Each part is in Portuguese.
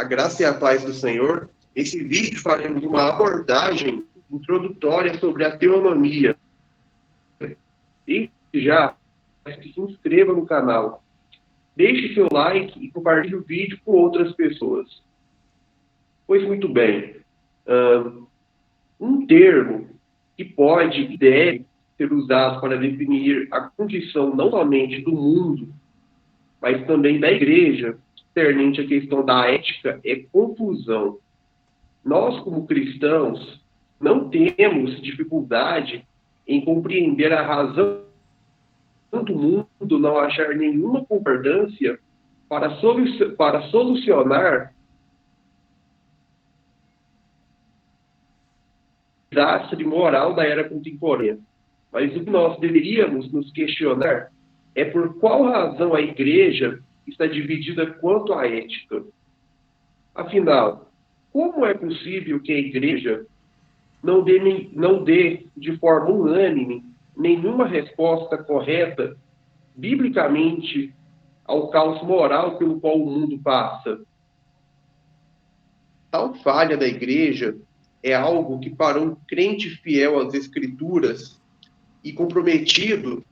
A graça e a paz do Senhor. Nesse vídeo faremos uma abordagem introdutória sobre a teonomia. E já, se inscreva no canal. Deixe seu like e compartilhe o vídeo com outras pessoas. Pois muito bem, um termo que pode e deve ser usado para definir a condição não somente do mundo, mas também da igreja, concernente a questão da ética, é confusão. Nós, como cristãos, não temos dificuldade em compreender a razão do mundo não achar nenhuma concordância para solucionar o desastre moral da era contemporânea. Mas o que nós deveríamos nos questionar é por qual razão a igreja está dividida quanto à ética. Afinal, como é possível que a igreja não dê de forma unânime nenhuma resposta correta, biblicamente, ao caos moral pelo qual o mundo passa? Tal falha da igreja é algo que, para um crente fiel às Escrituras e comprometido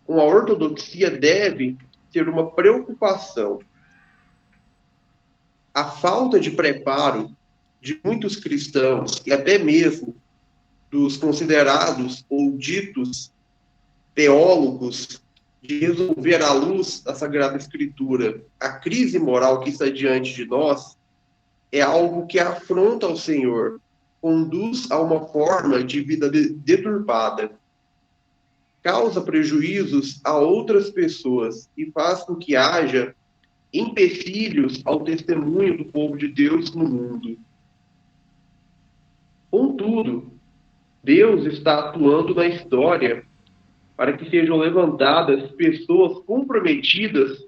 com a ortodoxia, deve ser uma preocupação. A falta de preparo de muitos cristãos e até mesmo dos considerados ou ditos teólogos de resolver à luz da Sagrada Escritura a crise moral que está diante de nós é algo que afronta ao Senhor, conduz a uma forma de vida deturpada, causa prejuízos a outras pessoas e faz com que haja empecilhos ao testemunho do povo de Deus no mundo. Contudo, Deus está atuando na história para que sejam levantadas pessoas comprometidas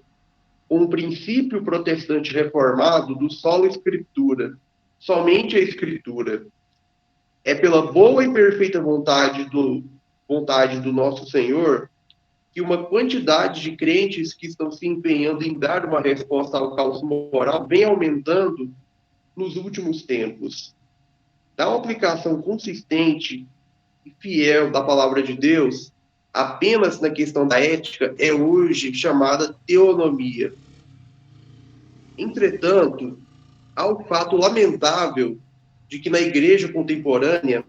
com o princípio protestante reformado do solo Escritura, somente a Escritura. É pela boa e perfeita vontade do nosso Senhor que uma quantidade de crentes que estão se empenhando em dar uma resposta ao caos moral vem aumentando nos últimos tempos. Da aplicação consistente e fiel da palavra de Deus apenas na questão da ética é hoje chamada teonomia. Entretanto, há o fato lamentável de que na igreja contemporânea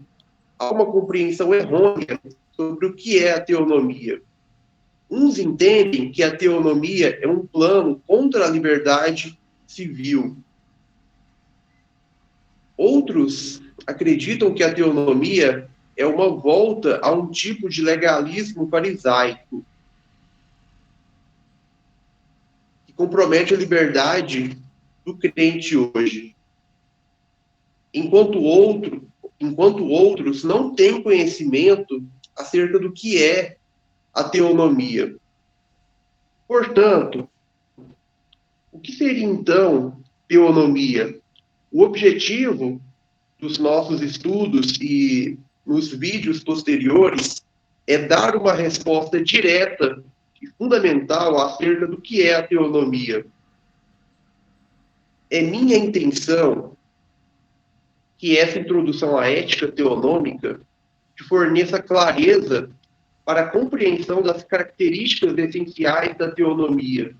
há uma compreensão errônea sobre o que é a teonomia. Uns entendem que a teonomia é um plano contra a liberdade civil. Outros acreditam que a teonomia é uma volta a um tipo de legalismo farisaico, que compromete a liberdade do crente hoje. Enquanto outros não têm conhecimento acerca do que é a teonomia. Portanto, o que seria então teonomia? O objetivo dos nossos estudos e nos vídeos posteriores é dar uma resposta direta e fundamental acerca do que é a teonomia. É minha intenção que essa introdução à ética teonômica te forneça clareza para a compreensão das características essenciais da teonomia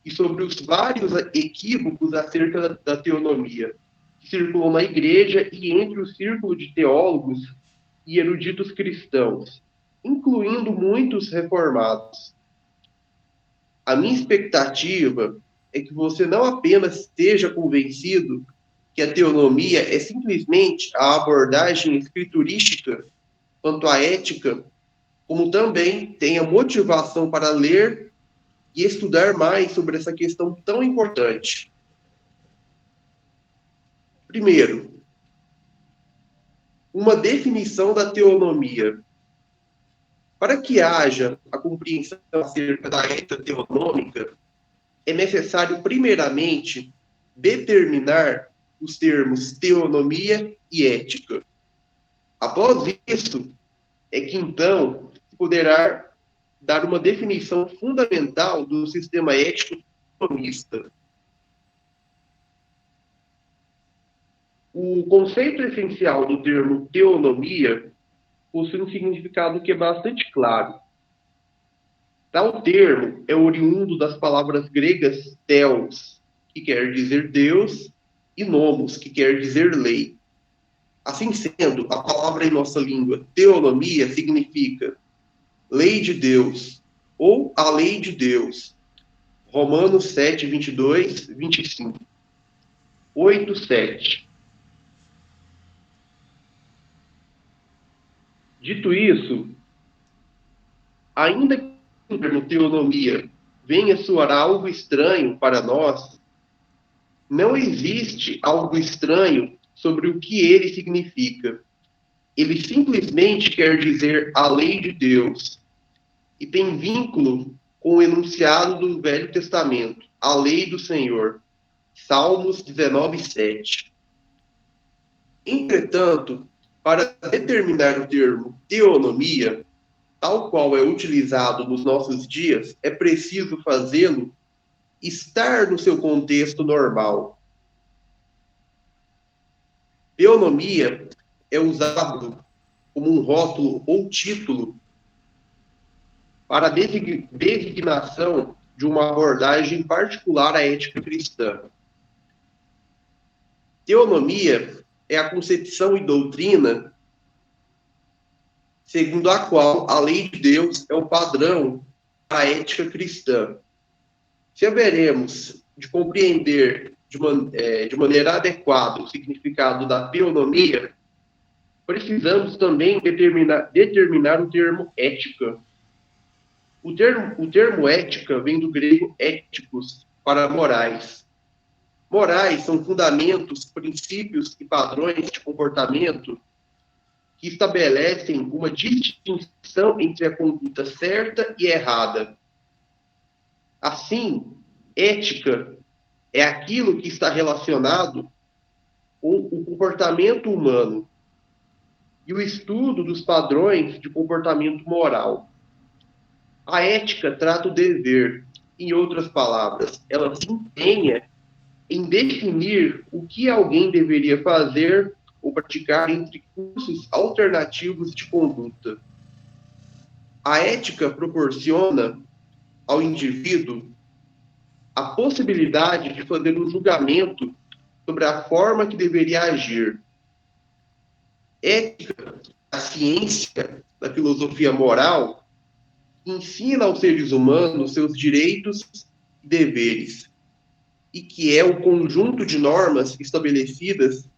e sobre os vários equívocos acerca da teonomia que circulam na igreja e entre o círculo de teólogos e eruditos cristãos, incluindo muitos reformados. A minha expectativa é que você não apenas esteja convencido que a teonomia é simplesmente a abordagem escriturística quanto à ética, como também tenha motivação para ler e estudar mais sobre essa questão tão importante. Primeiro, uma definição da teonomia. Para que haja a compreensão acerca da ética teonômica, é necessário, primeiramente, determinar os termos teonomia e ética. Após isso, é que então se poderá dar uma definição fundamental do sistema ético teonomista. O conceito essencial do termo teonomia possui um significado que é bastante claro. Tal termo é oriundo das palavras gregas theos, que quer dizer Deus, e nomos, que quer dizer lei. Assim sendo, a palavra em nossa língua teonomia significa lei de Deus, ou a lei de Deus. Romanos 7, 22, 25. 8, 7. Dito isso, ainda que o termo teonomia venha soar algo estranho para nós, não existe algo estranho sobre o que ele significa. Ele simplesmente quer dizer a lei de Deus e tem vínculo com o enunciado do Velho Testamento, a lei do Senhor. Salmos 19, 7. Entretanto, para determinar o termo teonomia, tal qual é utilizado nos nossos dias, é preciso fazê-lo estar no seu contexto normal. Teonomia é usado como um rótulo ou título para a designação de uma abordagem particular à ética cristã. Teonomia é a concepção e doutrina segundo a qual a lei de Deus é o padrão da ética cristã. Se haveremos de compreender de maneira adequada o significado da teonomia, precisamos também determinar o termo ética. O termo ética vem do grego éticos, para morais. Morais são fundamentos, princípios e padrões de comportamento que estabelecem uma distinção entre a conduta certa e errada. Assim, ética é aquilo que está relacionado com o comportamento humano e o estudo dos padrões de comportamento moral. A ética trata o dever, em outras palavras, ela se empenha em definir o que alguém deveria fazer ou praticar entre cursos alternativos de conduta. A ética proporciona ao indivíduo a possibilidade de fazer um julgamento sobre a forma que deveria agir. Ética, a ciência da filosofia moral, ensina aos seres humanos seus direitos e deveres, e que é o conjunto de normas estabelecidas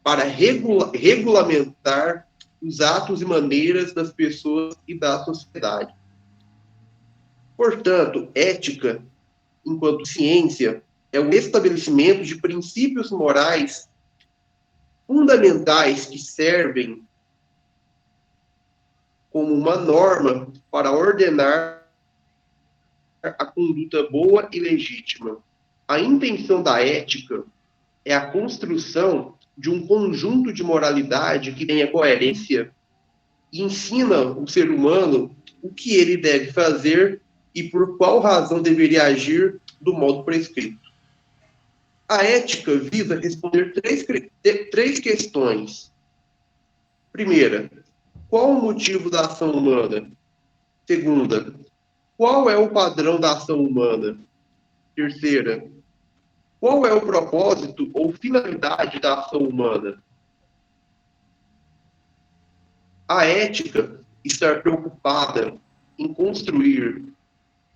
para regulamentar os atos e maneiras das pessoas e da sociedade. Portanto, ética, enquanto ciência, é o estabelecimento de princípios morais fundamentais que servem como uma norma para ordenar a conduta boa e legítima. A intenção da ética é a construção de um conjunto de moralidade que tenha coerência e ensina o ser humano o que ele deve fazer e por qual razão deveria agir do modo prescrito. A ética visa responder três questões. Primeira, qual o motivo da ação humana? Segunda, qual é o padrão da ação humana? Terceira, qual é o propósito ou finalidade da ação humana? A ética estar preocupada em construir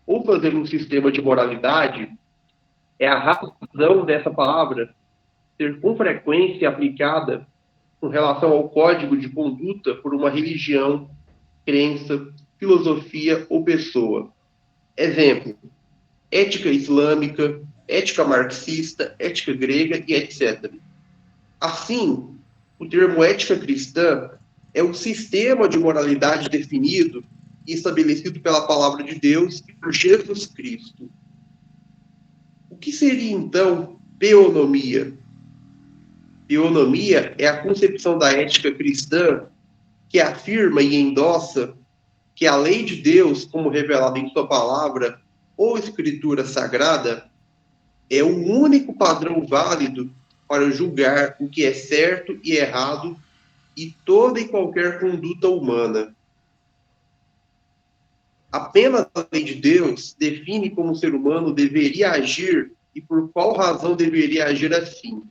ou fazer um sistema de moralidade é a razão dessa palavra ser com frequência aplicada com relação ao código de conduta por uma religião, crença, filosofia ou pessoa. Exemplo, ética islâmica, ética marxista, ética grega e etc. Assim, o termo ética cristã é o sistema de moralidade definido e estabelecido pela palavra de Deus e por Jesus Cristo. O que seria, então, teonomia? Teonomia é a concepção da ética cristã que afirma e endossa que a lei de Deus, como revelada em sua palavra ou escritura sagrada, é o único padrão válido para julgar o que é certo e errado e toda e qualquer conduta humana. Apenas a lei de Deus define como o ser humano deveria agir e por qual razão deveria agir assim.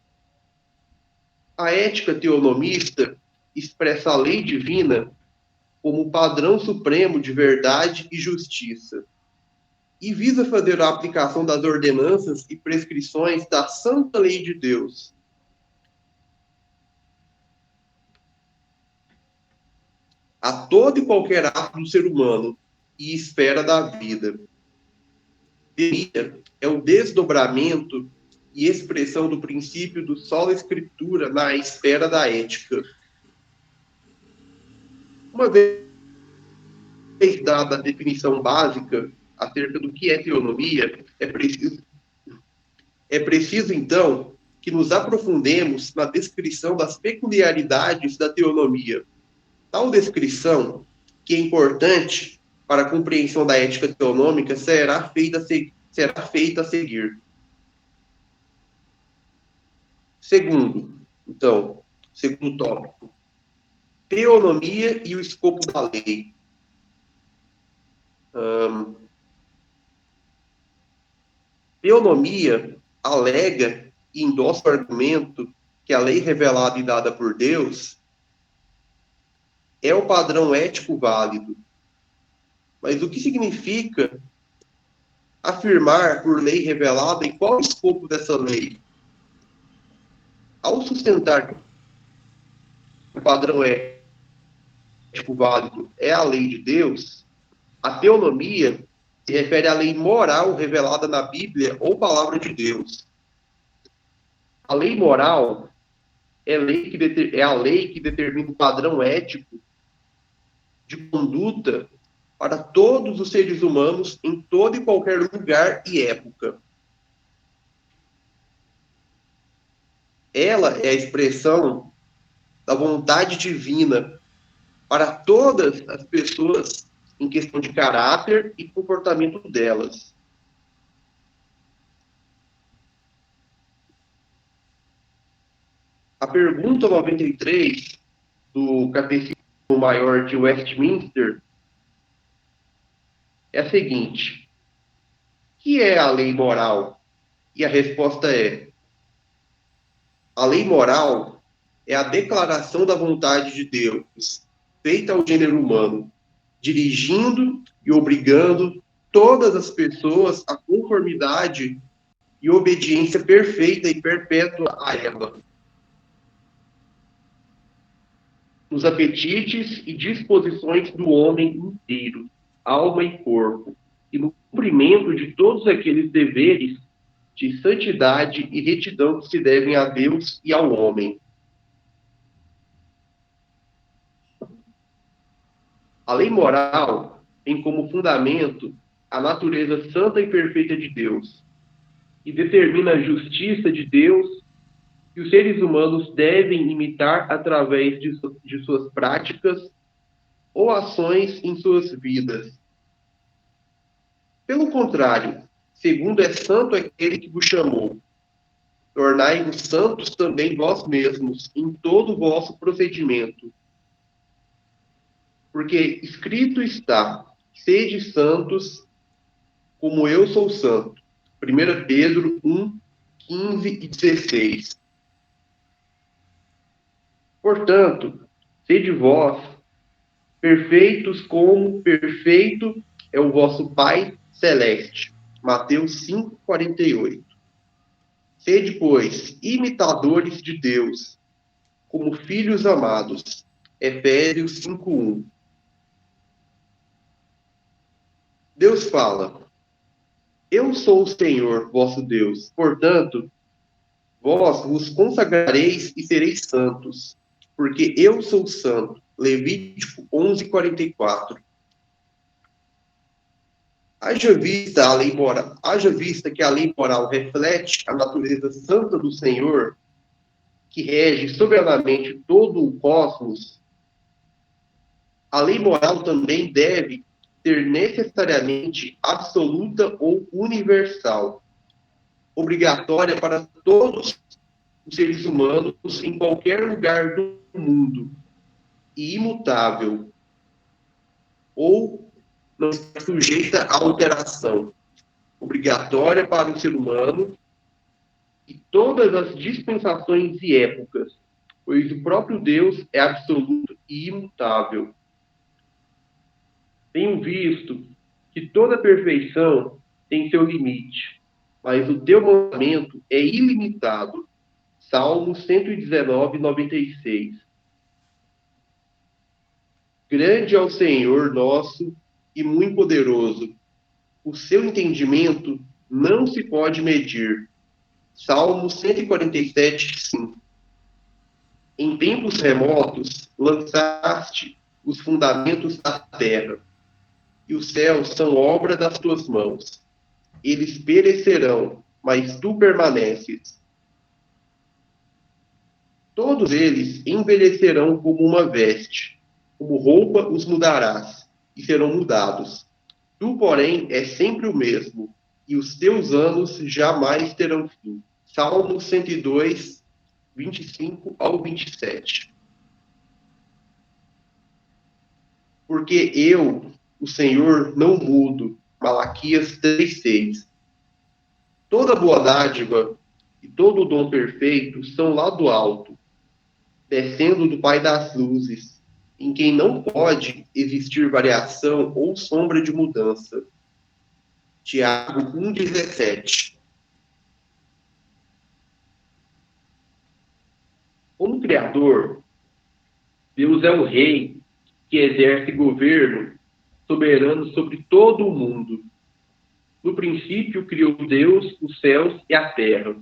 A ética teonomista expressa a lei divina como padrão supremo de verdade e justiça, e visa fazer a aplicação das ordenanças e prescrições da santa lei de Deus. A todo e qualquer ato do ser humano e esfera da vida. É o desdobramento e expressão do princípio do sola escritura na esfera da ética. Uma vez dada a definição básica acerca do que é teonomia, é preciso então, que nos aprofundemos na descrição das peculiaridades da teonomia. Tal descrição, que é importante para a compreensão da ética teonômica, será feita a seguir. Segundo tópico, teonomia e o escopo da lei. Teonomia alega e endossa o argumento que a lei revelada e dada por Deus é o padrão ético válido. Mas o que significa afirmar por lei revelada e qual é o escopo dessa lei? Ao sustentar que o padrão ético válido é a lei de Deus, a teonomia se refere à lei moral revelada na Bíblia ou palavra de Deus. A lei moral é a lei que determina o padrão ético de conduta para todos os seres humanos em todo e qualquer lugar e época. Ela é a expressão da vontade divina para todas as pessoas em questão de caráter e comportamento delas. A pergunta 93 do Catecismo Maior de Westminster é a seguinte: o que é a lei moral? E a resposta é: a lei moral é a declaração da vontade de Deus, feita ao gênero humano, dirigindo e obrigando todas as pessoas à conformidade e obediência perfeita e perpétua a ela, nos apetites e disposições do homem inteiro, alma e corpo, e no cumprimento de todos aqueles deveres de santidade e retidão que se devem a Deus e ao homem. A lei moral tem como fundamento a natureza santa e perfeita de Deus, e determina a justiça de Deus que os seres humanos devem imitar através de suas práticas ou ações em suas vidas. Pelo contrário, segundo é santo aquele que vos chamou, tornai-vos santos também vós mesmos, em todo o vosso procedimento. Porque escrito está: sede santos, como eu sou santo. 1 Pedro 1, 15 e 16. Portanto, sede vós perfeitos como perfeito é o vosso Pai Celeste. Mateus 5, 48. Sede, pois, imitadores de Deus, como filhos amados. Efésios 5, 1. Deus fala: eu sou o Senhor, vosso Deus. Portanto, vós vos consagrareis e sereis santos, porque eu sou santo. Levítico 11, 44. Haja vista que a lei moral reflete a natureza santa do Senhor, que rege soberanamente todo o cosmos, a lei moral também deve ser necessariamente absoluta ou universal, obrigatória para todos os seres humanos em qualquer lugar do mundo e imutável, ou não está sujeita a alteração, obrigatória para o ser humano e todas as dispensações e épocas, pois o próprio Deus é absoluto e imutável. Tenho visto que toda perfeição tem seu limite, mas o teu mandamento é ilimitado. Salmo 119, 96. Grande é o Senhor nosso e muito poderoso. O seu entendimento não se pode medir. Salmo 147, 5. Em tempos remotos, lançaste os fundamentos da terra, e os céus são obra das tuas mãos. Eles perecerão, mas tu permaneces. Todos eles envelhecerão como uma veste, como roupa os mudarás, e serão mudados. Tu, porém, és sempre o mesmo, e os teus anos jamais terão fim. Salmo 102, 25 ao 27. Porque eu, o Senhor, não mudo. Malaquias 3:6. Toda boa dádiva e todo dom perfeito são lá do alto, descendo do Pai das luzes, em quem não pode existir variação ou sombra de mudança. Tiago 1,17. Como Criador, Deus é o Rei que exerce governo soberano sobre todo o mundo. No princípio, criou Deus os céus e a terra.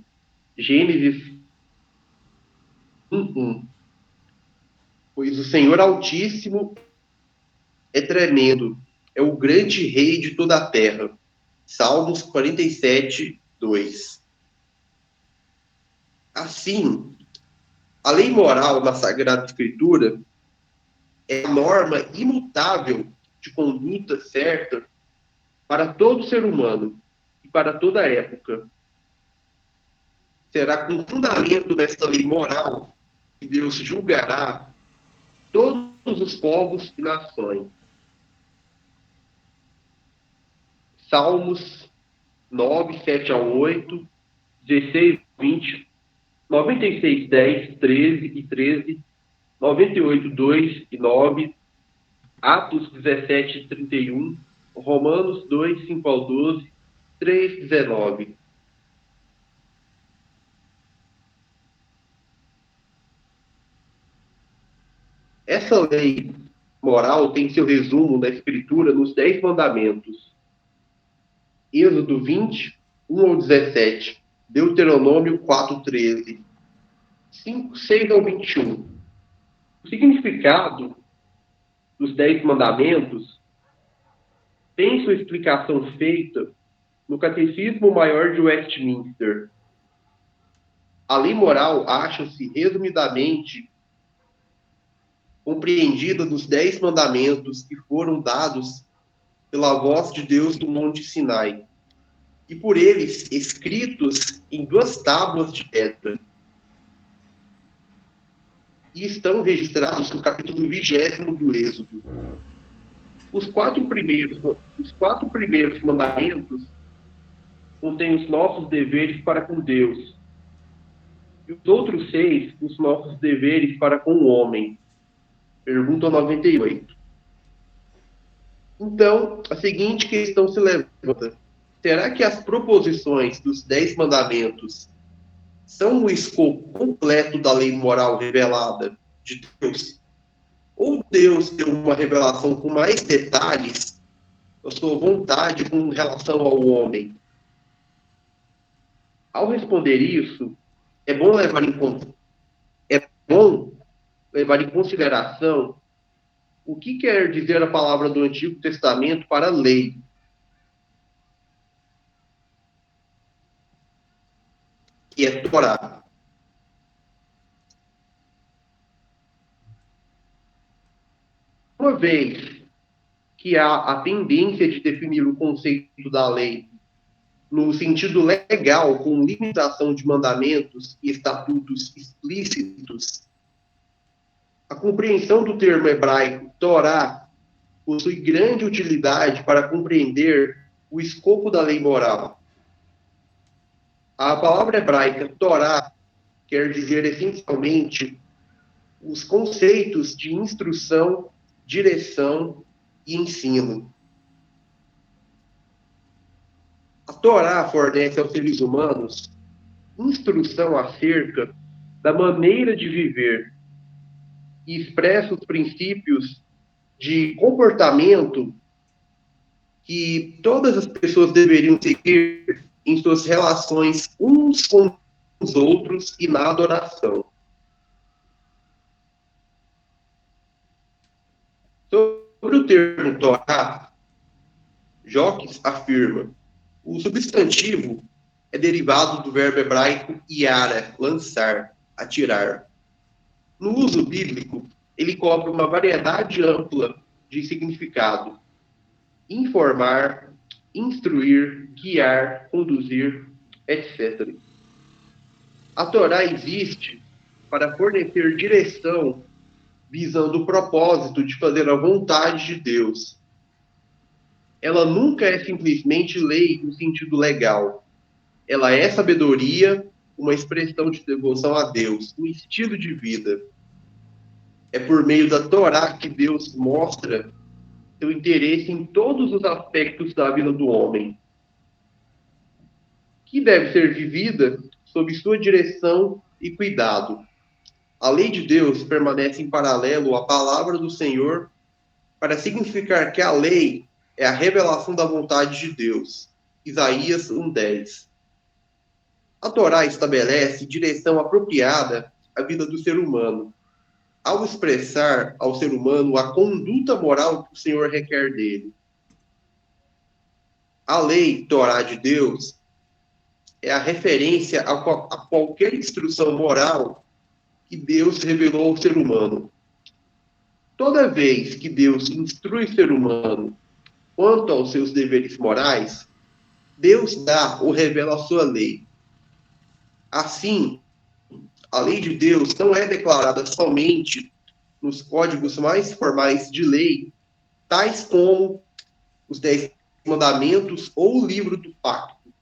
Gênesis 1:1. Pois o Senhor Altíssimo é tremendo, é o grande Rei de toda a terra. Salmos 47, 2. Assim, a lei moral na Sagrada Escritura é a norma imutável de conduta certa para todo ser humano e para toda época. Será com fundamento desta lei moral que Deus julgará todos os povos e nações. Salmos 9, 7 a 8, 16, 20, 96, 10, 13 e 13, 98, 2 e 9, Atos 17, 31, Romanos 2, 5 ao 12, 3, 19. Essa lei moral tem seu resumo na Escritura nos 10 mandamentos. Êxodo 20, 1 ao 17, Deuteronômio 4, 13, 5, 6 ao 21. O significado dos 10 mandamentos tem sua explicação feita no Catecismo Maior de Westminster. A lei moral acha-se resumidamente compreendida nos 10 mandamentos que foram dados pela voz de Deus do Monte Sinai, e por eles escritos em 2 tábuas de pedra. E estão registrados no capítulo 20º do Êxodo. Os quatro primeiros mandamentos contêm os nossos deveres para com Deus. E os outros 6, os nossos deveres para com o homem. Pergunta 98. Então, a seguinte questão se levanta. Será que as proposições dos 10 mandamentos são o escopo completo da lei moral revelada de Deus? Ou Deus deu uma revelação com mais detalhes da sua vontade com relação ao homem? Ao responder isso, é bom levar em consideração o que quer dizer a palavra do Antigo Testamento para a lei. Que é Torá. Uma vez que há a tendência de definir o conceito da lei no sentido legal, com limitação de mandamentos e estatutos explícitos, a compreensão do termo hebraico Torá possui grande utilidade para compreender o escopo da lei moral. A palavra hebraica Torá quer dizer essencialmente os conceitos de instrução, direção e ensino. A Torá fornece aos seres humanos instrução acerca da maneira de viver e expressa os princípios de comportamento que todas as pessoas deveriam seguir em suas relações uns com os outros e na adoração. Sobre o termo Torá, Joques afirma: o substantivo é derivado do verbo hebraico iara, lançar, atirar. No uso bíblico, ele cobre uma variedade ampla de significado: informar, instruir, guiar, conduzir, etc. A Torá existe para fornecer direção, visando o propósito de fazer a vontade de Deus. Ela nunca é simplesmente lei no sentido legal. Ela é sabedoria, uma expressão de devoção a Deus, um estilo de vida. É por meio da Torá que Deus mostra seu interesse em todos os aspectos da vida do homem, que deve ser vivida sob sua direção e cuidado. A lei de Deus permanece em paralelo à palavra do Senhor para significar que a lei é a revelação da vontade de Deus. Isaías 1:10. A Torá estabelece direção apropriada à vida do ser humano, ao expressar ao ser humano a conduta moral que o Senhor requer dele. A lei Torá de Deus é a referência a qualquer instrução moral que Deus revelou ao ser humano. Toda vez que Deus instrui o ser humano quanto aos seus deveres morais, Deus dá ou revela a sua lei. Assim, a lei de Deus não é declarada somente nos códigos mais formais de lei, tais como os 10 Mandamentos ou o livro do Pacto,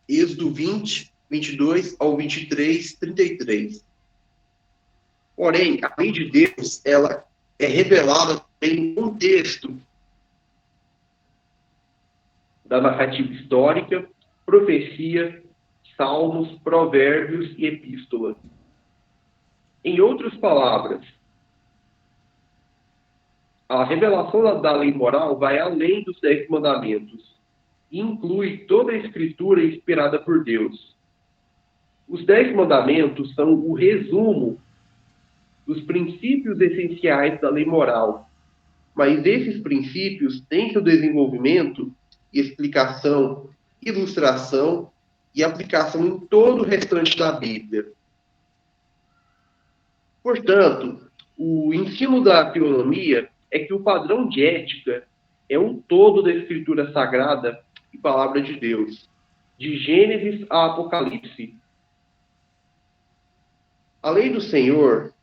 Êxodo 20, 22 ao 23, 33. Porém, a lei de Deus, ela é revelada em contexto da narrativa histórica, profecia, salmos, provérbios e epístola. Em outras palavras, a revelação da lei moral vai além dos 10 mandamentos e inclui toda a escritura inspirada por Deus. Os 10 mandamentos são o resumo dos princípios essenciais da lei moral, mas esses princípios têm seu desenvolvimento, explicação, ilustração e aplicação em todo o restante da Bíblia. Portanto, o ensino da teonomia é que o padrão de ética é um todo da Escritura Sagrada e Palavra de Deus, de Gênesis a Apocalipse. A lei do Senhor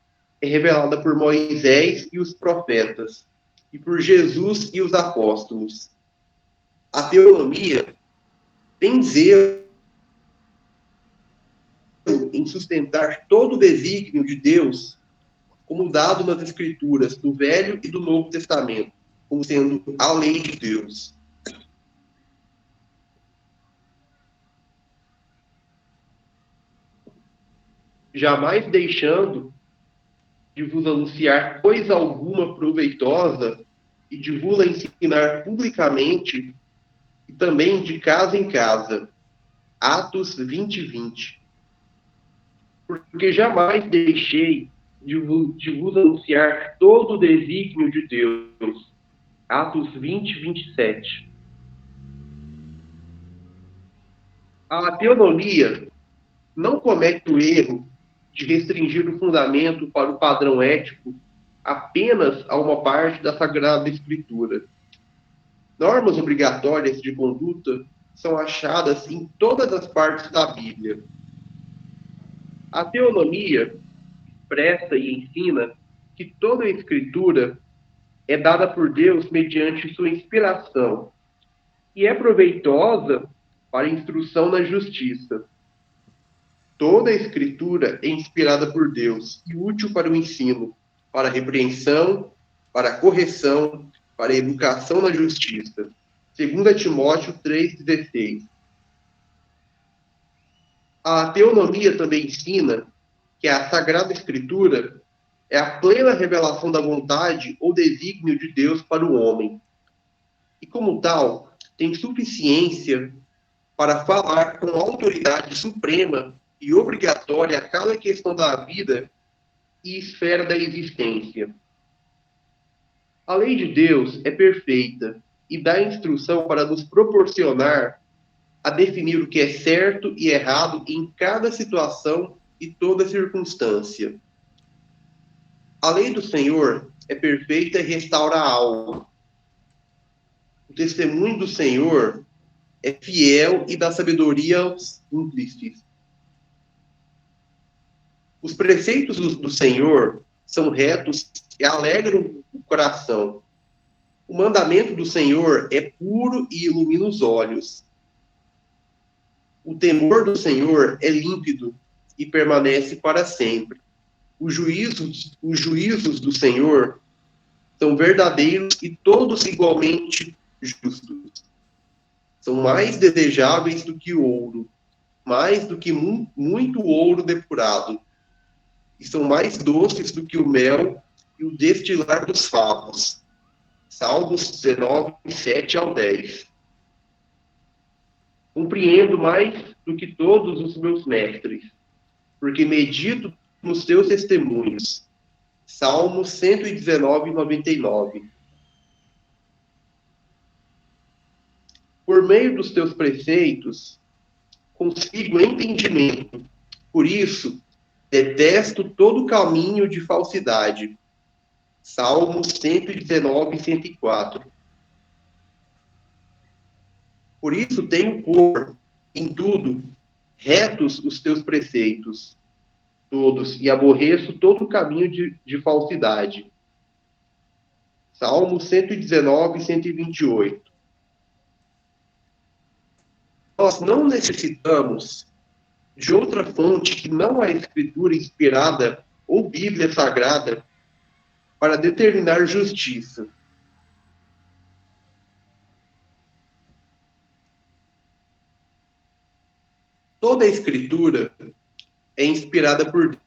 é revelada por Moisés e os profetas, e por Jesus e os apóstolos. A teonomia tem zelo em sustentar todo o desígnio de Deus, como dado nas Escrituras do Velho e do Novo Testamento, como sendo a lei de Deus. Jamais deixando de vos anunciar coisa alguma proveitosa e de vos ensinar publicamente e também de casa em casa. Atos 20, 20. Porque jamais deixei de vos anunciar todo o desígnio de Deus. Atos 20, 27. A teonomia não comete o erro de restringir o fundamento para o padrão ético apenas a uma parte da Sagrada Escritura. Normas obrigatórias de conduta são achadas em todas as partes da Bíblia. A teonomia expressa e ensina que toda a Escritura é dada por Deus mediante sua inspiração e é proveitosa para a instrução na justiça. Toda a Escritura é inspirada por Deus e útil para o ensino, para a repreensão, para a correção, para a educação na justiça. 2 Timóteo 3,16. A teonomia também ensina que a Sagrada Escritura é a plena revelação da vontade ou desígnio de Deus para o homem. E, como tal, tem suficiência para falar com autoridade suprema e obrigatória a cada questão da vida e esfera da existência. A lei de Deus é perfeita e dá instrução para nos proporcionar a definir o que é certo e errado em cada situação e toda circunstância. A lei do Senhor é perfeita e restaura a alma. O testemunho do Senhor é fiel e dá sabedoria aos simples. Os preceitos do Senhor são retos e alegram o coração. O mandamento do Senhor é puro e ilumina os olhos. O temor do Senhor é límpido e permanece para sempre. Os juízos do Senhor são verdadeiros e todos igualmente justos. São mais desejáveis do que ouro, mais do que muito ouro depurado. E são mais doces do que o mel e o destilar dos favos. Salmos 19, 7-10. Compreendo mais do que todos os meus mestres, porque medito nos teus testemunhos. Salmos 119, 99. Por meio dos teus preceitos, consigo entendimento. Por isso, detesto todo caminho de falsidade. Salmos 119, 104. Por isso tenho por, em tudo, retos os teus preceitos, todos, e aborreço todo caminho de falsidade. Salmos 119, 128. Nós não necessitamos de outra fonte que não a Escritura inspirada ou Bíblia Sagrada para determinar justiça. Toda a Escritura é inspirada por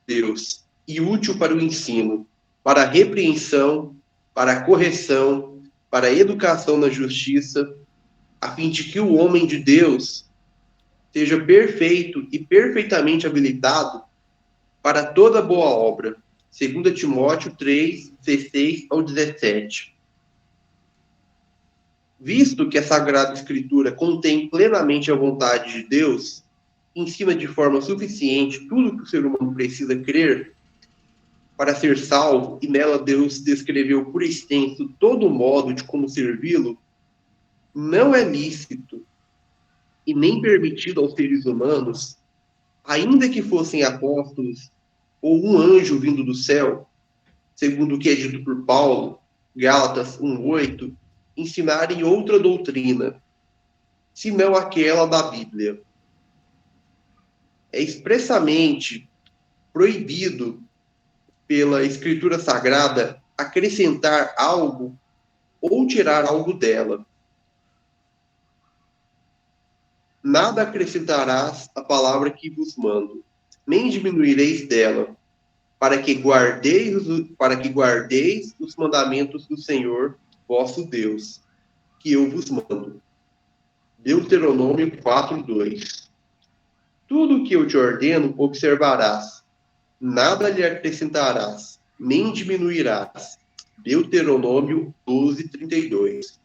Deus e útil para o ensino, para a repreensão, para a correção, para a educação na justiça, a fim de que o homem de Deus seja perfeito e perfeitamente habilitado para toda boa obra. 2 Timóteo 3, 16-17. Visto que a Sagrada Escritura contém plenamente a vontade de Deus, ensina de forma suficiente tudo o que o ser humano precisa crer para ser salvo, e nela Deus descreveu por extenso todo o modo de como servi-lo, não é lícito e nem permitido aos seres humanos, ainda que fossem apóstolos ou um anjo vindo do céu, segundo o que é dito por Paulo, Gálatas 1:8, ensinarem outra doutrina, senão aquela da Bíblia. É expressamente proibido pela Escritura Sagrada acrescentar algo ou tirar algo dela. Nada acrescentarás à palavra que vos mando, nem diminuireis dela, para que guardeis os mandamentos do Senhor, vosso Deus, que eu vos mando. Deuteronômio 4:2. Tudo o que eu te ordeno observarás, nada lhe acrescentarás, nem diminuirás. Deuteronômio 12:32.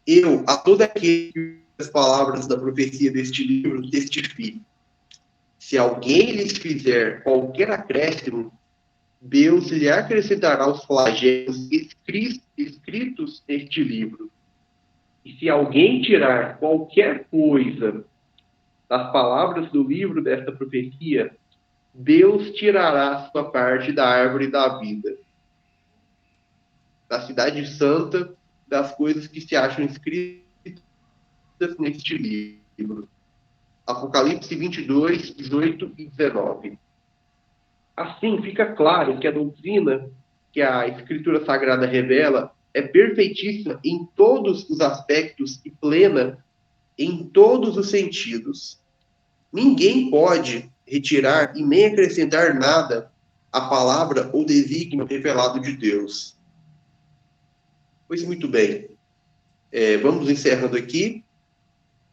Eu, a todo aquele que as palavras da profecia deste livro testifico. Se alguém lhes fizer qualquer acréscimo, Deus lhe acrescentará os flagelos escritos neste livro. E se alguém tirar qualquer coisa das palavras do livro desta profecia, Deus tirará a sua parte da árvore da vida, da cidade santa, das coisas que se acham escritas neste livro. Apocalipse 22, 18 e 19. Assim, fica claro que a doutrina que a Escritura Sagrada revela é perfeitíssima em todos os aspectos e plena em todos os sentidos. Ninguém pode retirar e nem acrescentar nada à palavra ou desígnio revelado de Deus. Pois muito bem, vamos encerrando aqui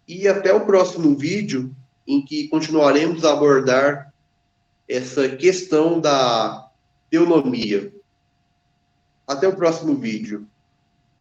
e até o próximo vídeo, em que continuaremos a abordar essa questão da teonomia. Até o próximo vídeo.